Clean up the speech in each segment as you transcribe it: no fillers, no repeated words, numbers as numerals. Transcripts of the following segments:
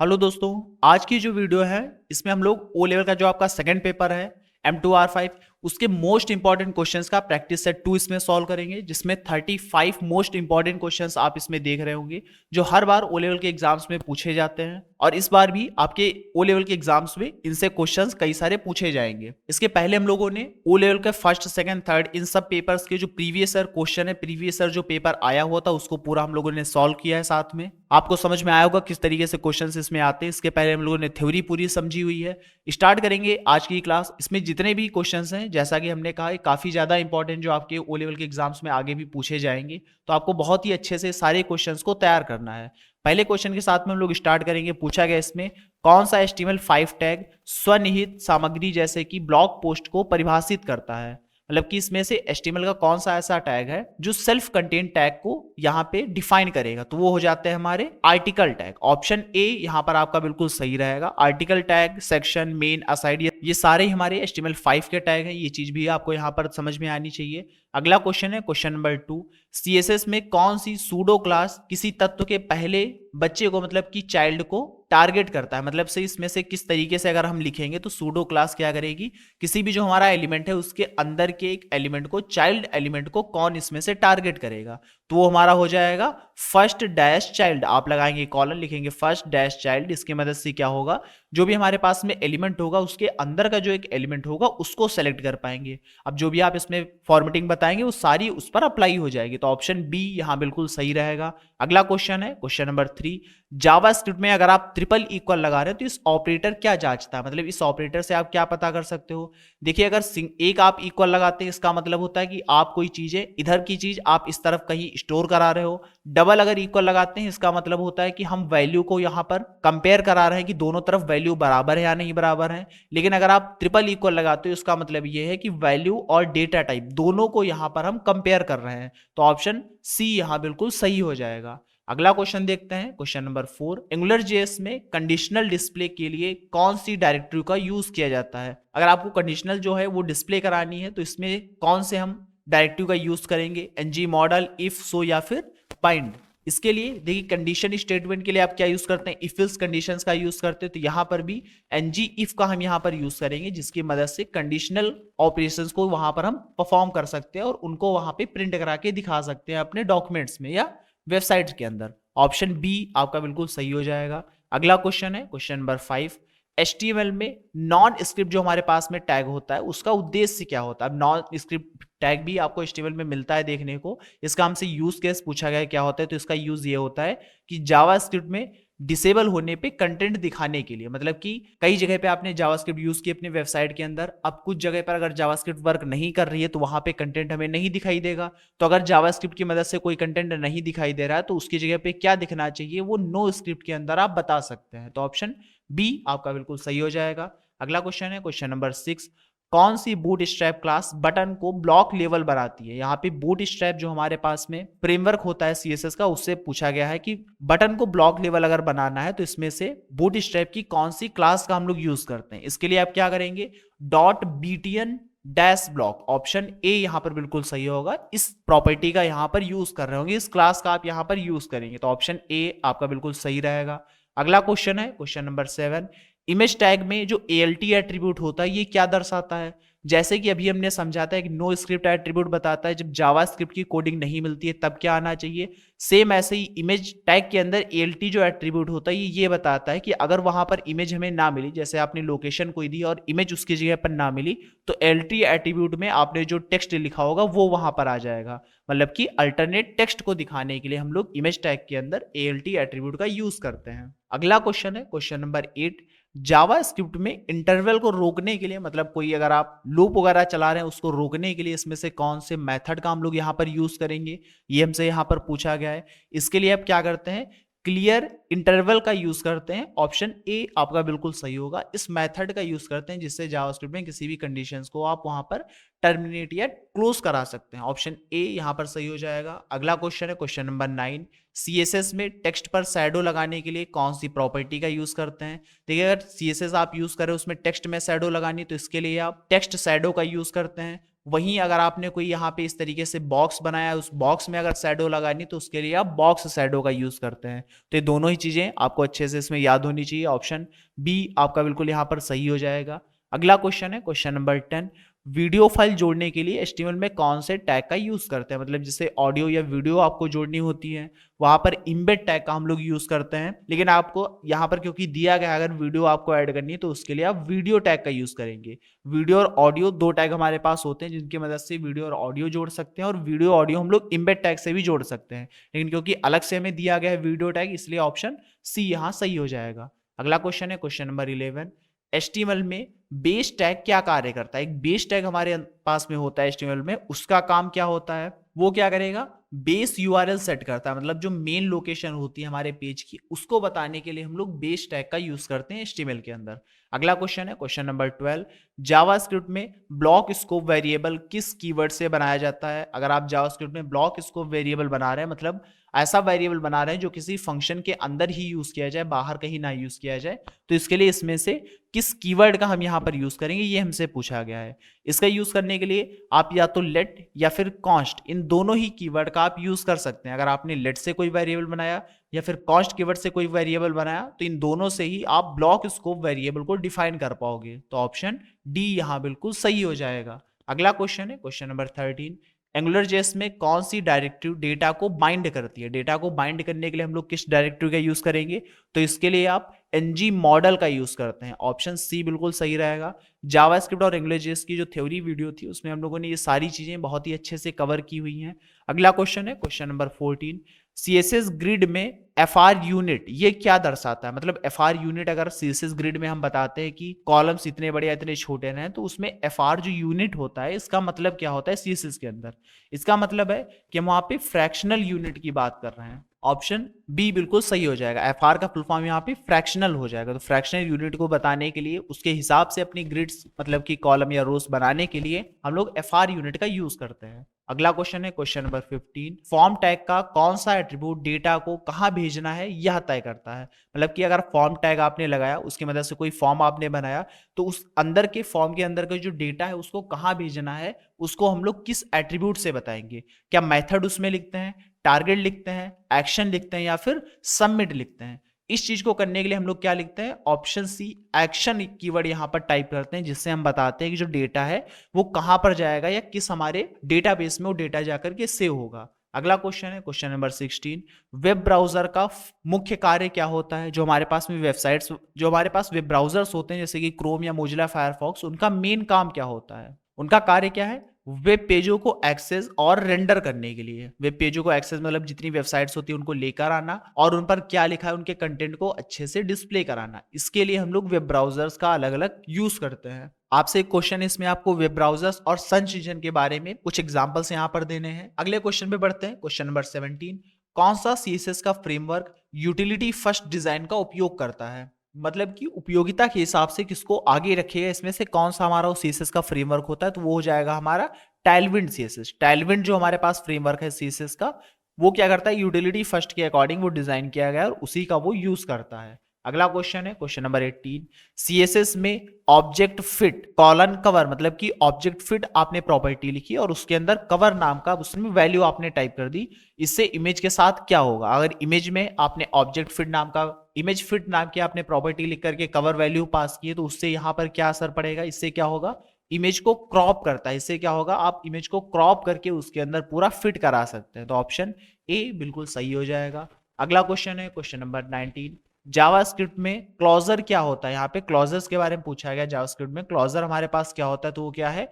Hello दोस्तों। आज की जो वीडियो है इसमें हम लोग ओ लेवल का जो आपका सेकंड पेपर है M2R5 उसके मोस्ट इंपॉर्टेंट क्वेश्चंस का प्रैक्टिस सेट 2 इसमें सॉल्व करेंगे, जिसमें 35 मोस्ट इंपॉर्टेंट क्वेश्चंस आप इसमें देख रहे होंगे जो हर बार ओ लेवल के एग्जाम्स में पूछे जाते हैं। और इस बार भी आपके ओ लेवल के एग्जाम्स में इनसे क्वेश्चंस कई सारे पूछे जाएंगे। इसके पहले हम लोगों ने ओ लेवल के फर्स्ट सेकंड थर्ड इन सब पेपर्स के जो प्रीवियस ईयर क्वेश्चन है, प्रीवियस ईयर जो पेपर आया हुआ था उसको पूरा हम लोगों ने सॉल्व किया है। साथ में आपको समझ में आया होगा किस तरीके से क्वेश्चंस इसमें आते हैं। इसके पहले हम लोगों ने थ्योरी पूरी समझी हुई है। स्टार्ट करेंगे आज की क्लास। इसमें जितने भी क्वेश्चंस हैं, जैसा कि हमने कहा, काफी ज्यादा इंपॉर्टेंट जो आपके ओ लेवल के एग्जाम्स में आगे भी पूछे जाएंगे, तो आपको बहुत ही अच्छे से सारे क्वेश्चंस को तैयार करना है। पहले क्वेश्चन के साथ में हम लोग स्टार्ट करेंगे। पूछा गया इसमें कौन सा HTML5 टैग स्वनिहित सामग्री जैसे कि ब्लॉग पोस्ट को परिभाषित करता है। मतलब कि इसमें से HTML का कौन सा ऐसा टैग है जो सेल्फ कंटेंट टैग को यहाँ पे डिफाइन करेगा, तो वो हो जाते हैं हमारे आर्टिकल टैग। ऑप्शन ए यहाँ पर आपका बिल्कुल सही रहेगा। Article tag, section, main, aside, ये सारे हमारे HTML5 के टैग हैं। ये चीज भी आपको यहाँ पर समझ में आनी चाहिए। अगला क्वेश्चन है क्वेश्चन नंबर 2। CSS में कौन सी सूडो क्लास किसी तत्व के पहले बच्चे को, मतलब कि चाइल्ड को टारगेट करता है। मतलब से इसमें से किस तरीके से अगर हम लिखेंगे तो सूडो क्लास क्या करेगी, किसी भी जो हमारा एलिमेंट है उसके अंदर के एक एलिमेंट को, चाइल्ड एलिमेंट को कौन इसमें से टारगेट करेगा, तो वो हमारा हो जाएगा फर्स्ट डैश चाइल्ड। आप लगाएंगे कॉलन, लिखेंगे फर्स्ट डैश चाइल्ड। इसकी मदद से क्या होगा, जो भी हमारे पास में एलिमेंट होगा उसके अंदर का जो एक एलिमेंट होगा उसको सेलेक्ट कर पाएंगे। अब जो भी आप इसमें फॉर्मेटिंग बताएंगे वो सारी उस पर अप्लाई हो जाएगी। तो ऑप्शन बी यहां बिल्कुल सही रहेगा। अगला क्वेश्चन है क्वेश्चन नंबर 3। जावास्क्रिप्ट में अगर आप ट्रिपल इक्वल लगा रहे हो तो इस ऑपरेटर क्या जांचता है। मतलब इस ऑपरेटर से आप क्या पता कर सकते हो। देखिए, अगर एक आप इक्वल लगाते हैं इसका मतलब होता है कि आप कोई चीजें, इधर की चीज आप इस तरफ कहीं स्टोर करा रहे हो। डबल अगर इक्वल लगाते हैं इसका मतलब होता है कि हम वैल्यू को यहां पर कंपेयर करा रहे हैं कि दोनों तरफ वैल्यू बराबर है या नहीं बराबर है। लेकिन अगर आप ट्रिपल इक्वल लगाते हो इसका मतलब यह है कि वैल्यू और डेटा टाइप दोनों को यहां पर हम कंपेयर कर रहे हैं। तो ऑप्शन सी यहां बिल्कुल सही हो जाएगा। अगला क्वेश्चन देखते हैं क्वेश्चन नंबर 4। एंगुलर जेएस में कंडीशनल डिस्प्ले के लिए कौन सी डायरेक्टरी का यूज किया जाता है। अगर आपको कंडीशनल जो है वो डिस्प्ले करानी है तो इसमें कौन से हम डायरेक्टरी का यूज करेंगे, ng मॉडल, इफ, सो या फिर बाइंड। इसके लिए देखिए, कंडीशन स्टेटमेंट के लिए आप क्या यूज करते हैं, इफ एल्स कंडीशंस का यूज करते हैं। तो यहां पर भी ng इफ का हम यहां पर यूज करेंगे, जिसकी मदद से कंडीशनल ऑपरेशंस को वहां पर हम परफॉर्म कर सकते हैं और उनको वहां पे प्रिंट करा के दिखा सकते हैं अपने डॉक्यूमेंट्स में या वेबसाइट्स के अंदर। ऑप्शन बी आपका बिल्कुल सही हो जाएगा। अगला क्वेश्चन है क्वेश्चन नंबर 5। HTML में नॉन स्क्रिप्ट जो हमारे पास में टैग होता है उसका उद्देश्य क्या होता है। नॉन स्क्रिप्ट टैग भी आपको HTML में मिलता है देखने को। इसका हमसे यूज केस पूछा गया क्या होता है, तो इसका यूज ये होता है कि जावास्क्रिप्ट में डिसेबल होने पे कंटेंट दिखाने के लिए। मतलब कि कई जगह पे आपने जावास्क्रिप्ट यूज की अपने वेबसाइट के अंदर, अब कुछ जगह पर अगर जावास्क्रिप्ट वर्क नहीं कर रही है तो वहां पे कंटेंट हमें नहीं दिखाई देगा। तो अगर जावास्क्रिप्ट की मदद से कोई कंटेंट नहीं दिखाई दे रहा है तो उसकी जगह पे क्या दिखना चाहिए, वो नो स्क्रिप्ट के अंदर आप बता सकते हैं। तो ऑप्शन बी आपका बिल्कुल सही हो जाएगा। अगला क्वेश्चन है क्वेश्चन नंबर 6। कौन सी बूट स्ट्रैप क्लास बटन को ब्लॉक लेवल बनाती है। यहाँ पे बूट स्ट्रैप जो हमारे पास में फ्रेमवर्क होता है CSS का, उससे पूछा गया है कि बटन को ब्लॉक लेवल अगर बनाना है तो इसमें से बूट स्ट्रैप की कौन सी क्लास का हम लोग यूज करते हैं। इसके लिए आप क्या करेंगे, .btn dash block. Option A यहां पर बिल्कुल सही होगा। इस प्रॉपर्टी का यहां पर यूज कर रहे होंगे, इस क्लास का आप यहां पर यूज करेंगे। तो ऑप्शन ए आपका बिल्कुल सही रहेगा। अगला क्वेश्चन है क्वेश्चन नंबर 7। इमेज टैग में जो ALT एट्रीब्यूट होता है ये क्या दर्शाता है। जैसे कि अभी हमने समझाता है कि नो स्क्रिप्ट एट्रीब्यूट बताता है जब जावा स्क्रिप्ट की कोडिंग नहीं मिलती है तब क्या आना चाहिए। सेम ऐसे ही इमेज टैग के अंदर ALT जो एट्रीब्यूट होता है ये बताता है कि अगर वहां पर इमेज हमें ना मिली, जैसे आपने लोकेशन कोई दी और इमेज उसकी जगह पर ना मिली, तो ALT एट्रीब्यूट में आपने जो टेक्स्ट लिखा होगा वो वहां पर आ जाएगा। मतलब कि अल्टरनेट टेक्स्ट को दिखाने के लिए हम लोग इमेज टैग के अंदर ALT एट्रीब्यूट का यूज करते हैं। अगला क्वेश्चन है क्वेश्चन नंबर 8। जावा स्क्रिप्ट में इंटरवल को रोकने के लिए, मतलब कोई अगर आप लूप वगैरह चला रहे हैं उसको रोकने के लिए इसमें से कौन से मेथड का हम लोग यहाँ पर यूज करेंगे, ये हमसे यहाँ पर पूछा गया है। इसके लिए आप क्या करते हैं, क्लियर इंटरवल का यूज करते हैं। ऑप्शन ए आपका बिल्कुल सही होगा। इस मेथड का यूज करते हैं जिससे जावास्क्रिप्ट में किसी भी कंडीशंस को आप वहां पर टर्मिनेट या क्लोज करा सकते हैं। ऑप्शन ए यहां पर सही हो जाएगा। अगला क्वेश्चन है क्वेश्चन नंबर 9। CSS में टेक्स्ट पर शैडो लगाने के लिए कौन सी प्रॉपर्टी का यूज करते हैं। देखिए, अगर CSS आप यूज करें उसमें टेक्स्ट में शैडो लगानी तो इसके लिए आप टेक्स्ट शैडो का यूज करते हैं। वहीं अगर आपने कोई यहाँ पे इस तरीके से बॉक्स बनाया, उस बॉक्स में अगर शैडो लगानी तो उसके लिए आप बॉक्स शैडो का यूज करते हैं। तो ये दोनों ही चीजें आपको अच्छे से इसमें याद होनी चाहिए। ऑप्शन बी आपका बिल्कुल यहाँ पर सही हो जाएगा। अगला क्वेश्चन है क्वेश्चन नंबर 10, वीडियो फाइल जोड़ने के लिए HTML में कौन से टैग का यूज करते हैं? मतलब जैसे ऑडियो या वीडियो आपको जोड़नी होती है, वहां पर इम्बेड टैग का हम लोग यूज करते हैं, लेकिन आपको यहाँ पर क्योंकि दिया गया अगर वीडियो आपको ऐड करनी है तो उसके लिए आप वीडियो टैग का यूज करेंगे। वीडियो और ऑडियो दो टैग हमारे पास होते हैं जिनकी मदद से वीडियो और ऑडियो जोड़ सकते हैं, और वीडियो ऑडियो हम लोग इम्बेड टैग से भी जोड़ सकते हैं, लेकिन क्योंकि अलग से हमें दिया गया है वीडियो टैग, इसलिए ऑप्शन सी यहाँ सही हो जाएगा। अगला क्वेश्चन है क्वेश्चन नंबर 11, HTML में बेस टैग क्या कार्य करता है? एक बेस टैग हमारे पास में होता है HTML में, उसका काम क्या होता है? वो क्या करेगा? बेस URL सेट करता है, मतलब जो मेन लोकेशन होती है हमारे पेज की उसको बताने के लिए हम लोग बेस टैग का यूज करते हैं HTML के अंदर। अगला क्वेश्चन है क्वेश्चन नंबर 12, जावास्क्रिप्ट में ब्लॉक स्कोप वेरिएबल किस कीवर्ड से बनाया जाता है? अगर आप जावास्क्रिप्ट में ब्लॉक स्कोप वेरिएबल बना रहे हैं, मतलब ऐसा वेरिएबल बना रहे हैं जो किसी फंक्शन के अंदर ही यूज किया जाए, बाहर कहीं ना यूज किया जाए, तो इसके लिए इसमें से किस कीवर्ड का हम यहाँ पर यूज करेंगे, ये हमसे पूछा गया है। इसका यूज करने के लिए आप या तो लेट या फिर कॉन्स्ट, इन दोनों ही कीवर्ड का आप यूज कर सकते हैं। अगर आपने लेट से कोई वेरिएबल बनाया या फिर कॉन्स्ट कीवर्ड से कोई वेरिएबल बनाया, तो इन दोनों से ही आप ब्लॉक स्कोप वेरिएबल को डिफाइन कर पाओगे। तो ऑप्शन डी यहाँ बिल्कुल सही हो जाएगा। अगला क्वेश्चन है क्वेश्चन नंबर 13, एंगुलर जेएस में कौन सी डायरेक्टिव डेटा को बाइंड करती है? डेटा को बाइंड करने के लिए हम लोग किस डायरेक्टिव का यूज करेंगे? तो इसके लिए आप ng मॉडल का यूज करते हैं। ऑप्शन सी बिल्कुल सही रहेगा। जावास्क्रिप्ट और एंगुलर जेएस की जो थ्योरी वीडियो थी उसमें हम लोगों ने ये सारी चीजें बहुत ही अच्छे से कवर की हुई हैं। अगला क्वेश्चन है क्वेश्चन नंबर 14, CSS ग्रिड में FR यूनिट ये क्या दर्शाता है? मतलब FR यूनिट अगर CSS ग्रिड में हम बताते हैं कि कॉलम्स इतने बड़े या इतने छोटे हैं, तो उसमें FR जो यूनिट होता है इसका मतलब क्या होता है CSS के अंदर? इसका मतलब है कि हम वहां पे फ्रैक्शनल यूनिट की बात कर रहे हैं। ऑप्शन बी बिल्कुल सही हो जाएगा। FR का फुल फॉर्म यहाँ पे फ्रैक्शनल हो जाएगा। तो फ्रैक्शनल यूनिट को बताने के लिए उसके हिसाब से अपनी ग्रिड्स मतलब कि कॉलम या रोज बनाने के लिए हम लोग FR यूनिट का यूज करते हैं। अगला क्वेश्चन है क्वेश्चन नंबर 15, फॉर्म टैग का कौन सा एट्रीब्यूट डेटा को कहां भेजना है यह तय करता है? मतलब कि अगर फॉर्म टैग आपने लगाया, उसकी मदद से कोई फॉर्म आपने बनाया, तो उस अंदर के फॉर्म के अंदर का जो डेटा है उसको कहां भेजना है, उसको हम लोग किस एट्रीब्यूट से बताएंगे? क्या मेथड उसमें लिखते हैं, टारगेट लिखते हैं, एक्शन लिखते हैं, या फिर सबमिट लिखते हैं? इस चीज को करने के लिए हम लोग क्या लिखते हैं? ऑप्शन सी एक्शन कीवर्ड यहां पर टाइप करते हैं, जिससे हम बताते हैं कि जो डेटा है वो कहां पर जाएगा या किस हमारे डेटाबेस में वो डेटा जाकर के सेव होगा। अगला क्वेश्चन है क्वेश्चन नंबर 16, वेब ब्राउजर का मुख्य कार्य क्या होता है? जो हमारे पास में वेबसाइट्स, जो हमारे पास वेब ब्राउजर्स होते हैं जैसे कि क्रोम या मोजिला फायरफॉक्स, उनका मेन काम क्या होता है? उनका कार्य क्या है? वेब पेजों को एक्सेस और रेंडर करने के लिए। वेब पेजों को एक्सेस मतलब जितनी वेबसाइट्स होती है उनको लेकर आना और उन पर क्या लिखा है उनके कंटेंट को अच्छे से डिस्प्ले कराना। इसके लिए हम लोग वेब ब्राउजर्स का अलग अलग यूज करते हैं। आपसे एक क्वेश्चन है इसमें, आपको वेब ब्राउजर्स और सर्च इंजन के बारे में कुछ एग्जांपल्स यहां पर देने हैं। अगले क्वेश्चन पे बढ़ते हैं। क्वेश्चन नंबर 17, कौन सा CSS का फ्रेमवर्क यूटिलिटी फर्स्ट डिजाइन का उपयोग करता है? मतलब कि उपयोगिता के हिसाब से किसको आगे रखेगा, इसमें से कौन सा हमारा वो CSS का फ्रेमवर्क होता है? तो वो हो जाएगा हमारा टाइलविंड CSS। टाइलविंड जो हमारे पास फ्रेमवर्क है CSS का, वो क्या करता है? यूटिलिटी फर्स्ट के अकॉर्डिंग वो डिजाइन किया गया है और उसी का वो यूज करता है। अगला क्वेश्चन है क्वेश्चन नंबर 18, CSS में ऑब्जेक्ट फिट कॉलन कवर, मतलब कि ऑब्जेक्ट फिट आपने प्रॉपर्टी लिखी और उसके अंदर कवर नाम का उसमें वैल्यू आपने टाइप कर दी, इससे इमेज के साथ क्या होगा? अगर इमेज में आपने ऑब्जेक्ट फिट नाम का इमेज फिट नाम की आपने प्रॉपर्टी लिख करके कवर वैल्यू पास की है, तो उससे यहां पर क्या असर पड़ेगा? इससे क्या होगा? इमेज को क्रॉप करता है। इससे क्या होगा? आप इमेज को क्रॉप करके उसके अंदर पूरा फिट करा सकते हैं। तो ऑप्शन ए बिल्कुल सही हो जाएगा। अगला क्वेश्चन है क्वेश्चन नंबर 19, जावास्क्रिप्ट में क्लोजर क्या होता है? यहाँ पे क्लोजर्स के बारे में पूछा गया। जावास्क्रिप्ट में क्लोजर हमारे पास क्या होता है? तो वो क्या है?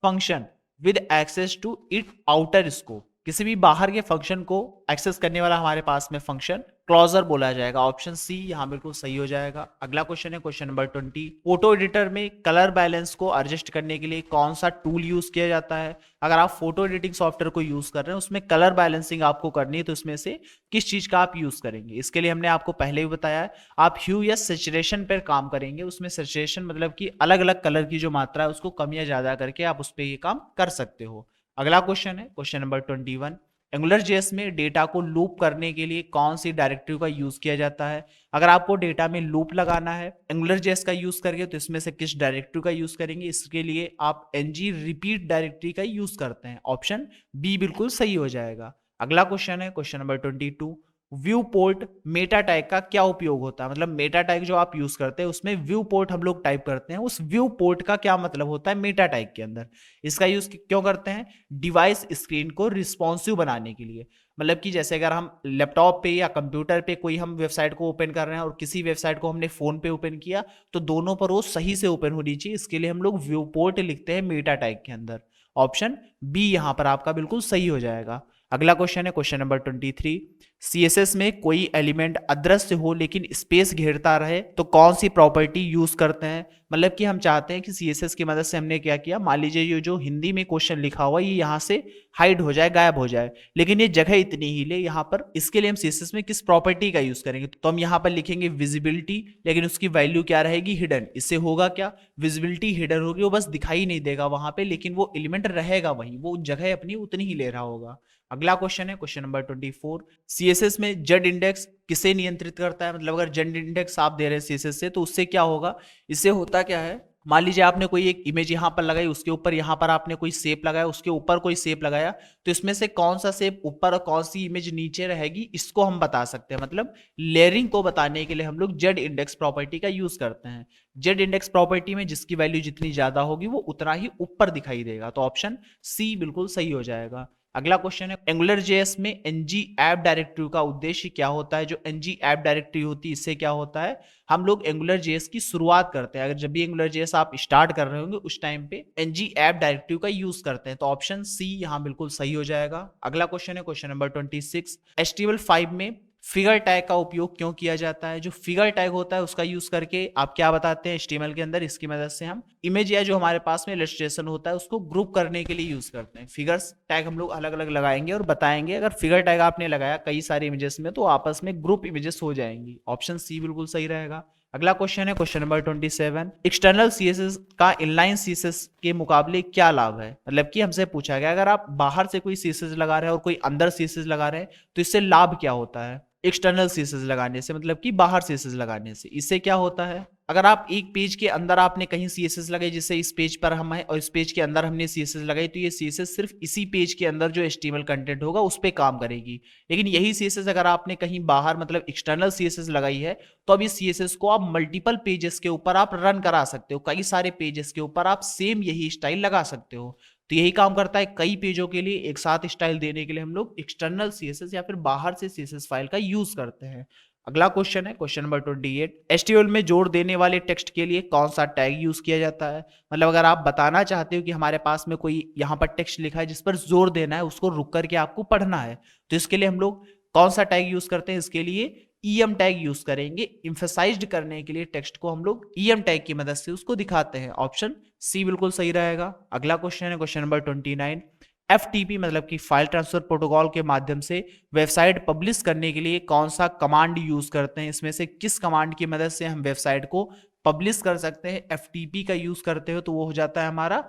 Function with access to it outer scope. किसी भी बाहर के फंक्शन को एक्सेस करने वाला हमारे पास में फंक्शन क्लोजर बोला जाएगा। ऑप्शन सी यहाँ बिल्कुल सही हो जाएगा। अगला क्वेश्चन है क्वेश्चन नंबर 20, फोटो एडिटर में कलर बैलेंस को एडजस्ट करने के लिए कौन सा टूल यूज किया जाता है? अगर आप फोटो एडिटिंग सॉफ्टवेयर को यूज कर रहे हैं, उसमें कलर बैलेंसिंग आपको करनी है, तो इसमें से किस चीज का आप यूज करेंगे? इसके लिए हमने आपको पहले ही बताया है, आप ह्यू या सैचुरेशन पर काम करेंगे। उसमें सैचुरेशन मतलब कि अलग अलग कलर की जो मात्रा है उसको कम या ज्यादा करके आप उस पर ये काम कर सकते हो। अगला क्वेश्चन है क्वेश्चन नंबर 21, एंगुलर जेएस में डेटा को लूप करने के लिए कौन सी डायरेक्टरी का यूज किया जाता है? अगर आपको डेटा में लूप लगाना है एंगुलर जेएस का यूज करके तो इसमें से किस डायरेक्टरी का यूज करेंगे? इसके लिए आप एनजी रिपीट डायरेक्टरी का यूज करते हैं। ऑप्शन बी बिल्कुल सही हो जाएगा। अगला क्वेश्चन है question number 22। View port Meta tag का क्या उपयोग होता है? मतलब मेटा टैग जो आप यूज करते हैं उसमें व्यू पोर्ट हम लोग टाइप करते हैं, उस व्यू पोर्ट का क्या मतलब होता है मेटा टैग के अंदर? इसका यूज क्यों करते हैं? डिवाइस स्क्रीन को रिस्पॉन्सिव बनाने के लिए। मतलब कि जैसे अगर हम लैपटॉप पे या कंप्यूटर पे कोई हम वेबसाइट को ओपन कर रहे हैं और किसी वेबसाइट को हमने फोन पे ओपन किया तो दोनों पर वो सही से ओपन होनी चाहिए, इसके लिए हम लोग व्यू पोर्ट लिखते हैं मेटा टैग के अंदर। ऑप्शन बी यहां पर आपका बिल्कुल सही हो जाएगा। अगला क्वेश्चन है क्वेश्चन नंबर 23। सीएसएस में कोई एलिमेंट अदृश्य हो लेकिन स्पेस घेरता रहे तो कौन सी प्रॉपर्टी यूज करते हैं? मतलब कि हम चाहते हैं कि सीएसएस की मदद से हमने क्या किया, मान लीजिए ये जो हिंदी में क्वेश्चन लिखा हुआ ये यहाँ से हाइड हो जाए, गायब हो जाए, लेकिन ये जगह इतनी ही ले यहाँ पर, इसके लिए हम सीएसएस में किस प्रॉपर्टी का यूज करेंगे? तो हम यहाँ पर लिखेंगे विजिबिलिटी, लेकिन उसकी वैल्यू क्या रहेगी? हिडन। इससे होगा क्या? विजिबिलिटी हिडन होगी, वो बस दिखाई नहीं देगा वहां पे, लेकिन वो एलिमेंट रहेगा वहीं, वो जगह अपनी उतनी ही ले रहा होगा। अगला क्वेश्चन है क्वेश्चन नंबर 24। सीएसएस में जेड इंडेक्स किसे नियंत्रित करता है? मतलब अगर जेड इंडेक्स आप दे रहे हैं सीएसएस से तो उससे क्या होगा? इससे होता क्या है, मान लीजिए आपने कोई एक इमेज यहां पर लगाई, उसके ऊपर यहां पर आपने कोई शेप लगाया, उसके ऊपर कोई शेप लगाया, तो इसमें से कौन सा शेप ऊपर और कौन सी इमेज नीचे रहेगी इसको हम बता सकते हैं। मतलब लेयरिंग को बताने के लिए हम लोग जेड इंडेक्स प्रॉपर्टी का यूज करते हैं। जेड इंडेक्स प्रॉपर्टी में जिसकी वैल्यू जितनी ज्यादा होगी वो उतना ही ऊपर दिखाई देगा, तो ऑप्शन सी बिल्कुल सही हो जाएगा। अगला क्वेश्चन है एंगुलर जेएस में एनजी ऐप डायरेक्टरी का उद्देश्य क्या होता है? जो एनजी ऐप डायरेक्टरी होती है इससे क्या होता है, हम लोग एंगुलर जेएस की शुरुआत करते हैं, अगर जब भी एंगुलर जेएस आप स्टार्ट कर रहे होंगे उस टाइम पे एनजी ऐप डायरेक्टरी का यूज करते हैं, तो ऑप्शन सी यहां बिल्कुल सही हो जाएगा। अगला क्वेश्चन है क्वेश्चन नंबर 26। HTML5 में फिगर टैग का उपयोग क्यों किया जाता है? जो फिगर टैग होता है उसका यूज करके आप क्या बताते हैं HTML के अंदर, इसकी मदद से हम इमेज या जो हमारे पास में इलस्ट्रेशन होता है उसको ग्रुप करने के लिए यूज करते हैं। फिगर्स टैग हम लोग अलग अलग लगाएंगे और बताएंगे, अगर फिगर टैग आपने लगाया कई सारे इमेजेस में तो आपस में ग्रुप इमेजेस हो जाएंगी। ऑप्शन सी बिल्कुल सही रहेगा। अगला क्वेश्चन है क्वेश्चन नंबर 27। एक्सटर्नल सीएसएस का इनलाइन सीएसएस के मुकाबले क्या लाभ है? मतलब कि हमसे पूछा गया अगर आप बाहर से कोई सीएसएस लगा रहे हैं और कोई अंदर सीएसएस लगा रहे हैं तो इससे लाभ क्या होता है? एक्सटर्नल सीएसएस लगाने से मतलब कि बाहर सीएसएस लगाने से इससे क्या होता है, अगर आप एक पेज के अंदर आपने कहीं सीएसएस लगाई, जैसे इस पेज पर हम है और इस पेज के अंदर हमने सीएसएस लगाई, तो ये सीएसएस सिर्फ इसी पेज के अंदर जो एचटीएमएल कंटेंट होगा उस पर काम करेगी। लेकिन यही सीएसएस अगर आपने कहीं बाहर मतलब एक्सटर्नल सीएसएस लगाई है तो अब इस सीएसएस को आप मल्टीपल पेजेस के ऊपर आप रन करा सकते हो, कई सारे पेजेस के ऊपर आप सेम यही स्टाइल लगा सकते हो। तो यही काम करता है, कई पेजों के लिए एक साथ स्टाइल देने के लिए हम लोग एक्सटर्नल सीएसएस या फिर बाहर से सीएसएस फाइल का यूज करते हैं। अगला क्वेश्चन है क्वेश्चन नंबर 28। एचटीएमएल में जोड़ देने वाले टेक्स्ट के लिए कौन सा टैग यूज किया जाता है? मतलब अगर आप बताना चाहते हो कि हमारे पास में कोई यहाँ पर टेक्स्ट लिखा है जिस पर जोर देना है, उसको रुक करके आपको पढ़ना है, तो इसके लिए हम लोग कौन सा टैग यूज करते हैं? इसके लिए ईएम टैग यूज करेंगे। इम्फेसाइज्ड करने के लिए टेक्स्ट को हम लोग ईएम टैग की मदद से उसको दिखाते हैं। ऑप्शन सी बिल्कुल सही रहेगा। अगला क्वेश्चन है क्वेश्चन नंबर 29। FTP मतलब कि फाइल ट्रांसफर प्रोटोकॉल के माध्यम से वेबसाइट पब्लिश करने के लिए कौन सा कमांड यूज करते हैं? इसमें से किस कमांड की मदद से हम वेबसाइट को पब्लिश कर सकते हैं? FTP का यूज करते हो तो वो हो जाता है हमारा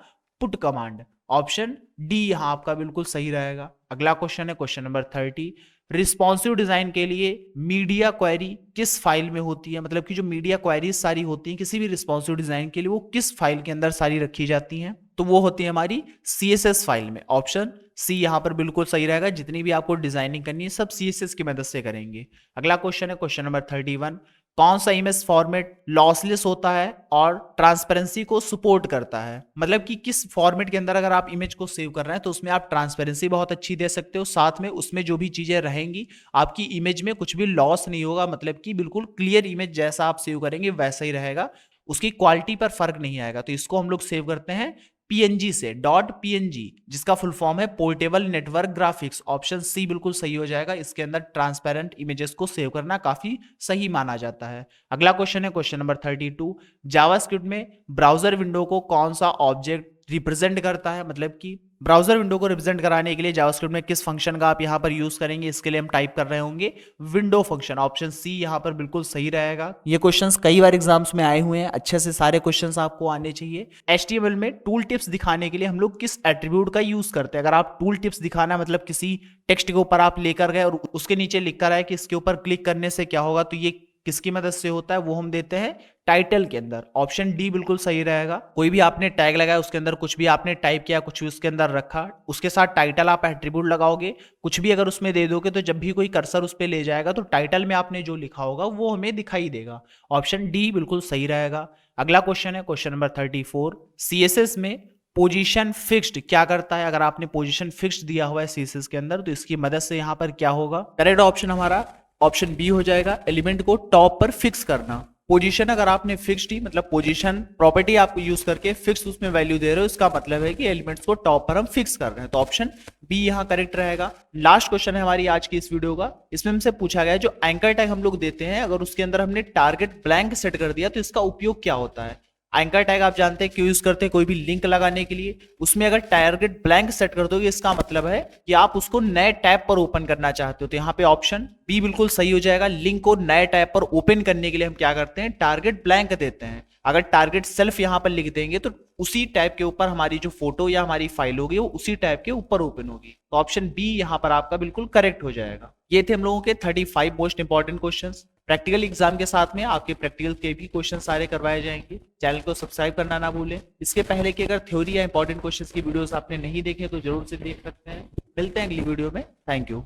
पुट कमांड। ऑप्शन डी यहां आपका बिल्कुल सही रहेगा। अगला क्वेश्चन है क्वेश्चन नंबर 30। रिस्पॉन्सिव डिजाइन के लिए मीडिया क्वेरी किस फाइल में होती है? मतलब कि जो मीडिया क्वेरीज सारी होती हैं किसी भी रिस्पॉन्सिव डिजाइन के लिए वो किस फाइल के अंदर सारी रखी जाती हैं? तो वो होती है हमारी CSS फाइल में। ऑप्शन सी यहां पर बिल्कुल सही रहेगा। जितनी भी आपको डिजाइनिंग करनी है सब CSS की मदद से करेंगे। अगला क्वेश्चन है क्वेश्चन नंबर 31। कौन सा इमेज फॉर्मेट लॉसलेस होता है और ट्रांसपेरेंसी को सपोर्ट करता है? मतलब कि किस फॉर्मेट के अंदर अगर आप इमेज को सेव कर रहे हैं तो उसमें आप ट्रांसपेरेंसी बहुत अच्छी दे सकते हो, साथ में उसमें जो भी चीजें रहेंगी आपकी इमेज में कुछ भी लॉस नहीं होगा, मतलब कि बिल्कुल क्लियर इमेज जैसा आप सेव करेंगे वैसा ही रहेगा, उसकी क्वालिटी पर फर्क नहीं आएगा। तो इसको हम लोग सेव करते हैं PNG से, .png, जिसका फुल फॉर्म है portable network graphics. Option C बिल्कुल सही हो जाएगा। इसके अंदर ट्रांसपेरेंट इमेजेस को सेव करना काफी सही माना जाता है। अगला क्वेश्चन है क्वेश्चन नंबर 32। जावास्क्रिप्ट में ब्राउजर विंडो को कौन सा ऑब्जेक्ट रिप्रेजेंट करता है, मतलब कि ब्राउजर विंडो को रिप्रेजेंट कराने के लिए जावास्क्रिप्ट में किस फंक्शन का आप यहाँ पर यूज करेंगे, इसके लिए हम टाइप कर रहे होंगे विंडो फंक्शन। ऑप्शन सी यहाँ पर बिल्कुल सही रहेगा। ये क्वेश्चंस कई बार एग्जाम्स में आए हुए हैं, अच्छे से सारे क्वेश्चंस आपको आने चाहिए। HTML में टूल टिप्स दिखाने के लिए हम लोग किस एट्रीब्यूट का यूज करते हैं? अगर आप टूल टिप्स दिखाना मतलब किसी टेक्स्ट के ऊपर आप लेकर गए और उसके नीचे लिखा रहा है कि इसके ऊपर क्लिक करने से क्या होगा, तो ये किसकी मदद से होता है, वो हम देते हैं टाइटल के अंदर। ऑप्शन डी बिल्कुल सही रहेगा। कोई भी आपने टैग लगाया, उसके अंदर कुछ भी आपने टाइप किया, कुछ भी उसके अंदर रखा, उसके साथ टाइटल आप एट्रीब्यूट लगाओगे, कुछ भी अगर उसमें दे दोगे तो जब भी कोई कर्सर उस पर ले जाएगा तो टाइटल में आपने जो लिखा होगा वो हमें दिखाई देगा। ऑप्शन डी बिल्कुल सही रहेगा। अगला क्वेश्चन है क्वेश्चन नंबर 34। CSS में पोजीशन फिक्स्ड क्या करता है? अगर आपने पोजीशन फिक्स्ड दिया हुआ है CSS के अंदर तो इसकी मदद से यहां पर क्या होगा? करेक्ट ऑप्शन हमारा ऑप्शन बी हो जाएगा, एलिमेंट को टॉप पर फिक्स करना। पोजीशन अगर आपने फिक्स्ड ही मतलब पोजीशन प्रॉपर्टी आपको यूज करके फिक्स उसमें वैल्यू दे रहे हो, इसका मतलब है कि एलिमेंट्स को टॉप पर हम फिक्स कर रहे हैं, तो ऑप्शन बी यहां करेक्ट रहेगा। लास्ट क्वेश्चन है हमारी आज की इस वीडियो का। इसमें हमसे पूछा गया जो एंकर टैग हम लोग देते हैं, अगर उसके अंदर हमने टारगेट ब्लैंक सेट कर दिया तो इसका उपयोग क्या होता है? एंकर टैग आप जानते हैं क्यों यूज करते हैं? कोई भी लिंक लगाने के लिए। उसमें अगर टारगेट ब्लैंक सेट कर दोगे इसका मतलब है कि आप उसको नए टैब पर ओपन करना चाहते हो, तो यहाँ पे ऑप्शन बी बिल्कुल सही हो जाएगा। लिंक को नए टैब पर ओपन करने के लिए हम क्या करते हैं? टारगेट ब्लैंक देते हैं। अगर टारगेट सेल्फ यहाँ पर लिख देंगे तो उसी टैब के ऊपर हमारी जो फोटो या हमारी फाइल होगी वो उसी टैब के ऊपर ओपन होगी, तो ऑप्शन बी यहाँ पर आपका बिल्कुल करेक्ट हो जाएगा। ये थे हम लोगों के 35 most important questions. Practical exam के साथ में आपके प्रैक्टिकल के भी क्वेश्चन सारे करवाए जाएंगे। चैनल को सब्सक्राइब करना ना भूलें। इसके पहले कि अगर थ्योरी या इंपॉर्टेंट क्वेश्चंस की वीडियोस आपने नहीं देखे तो जरूर से देख सकते हैं। मिलते हैं अगली वीडियो में। Thank you.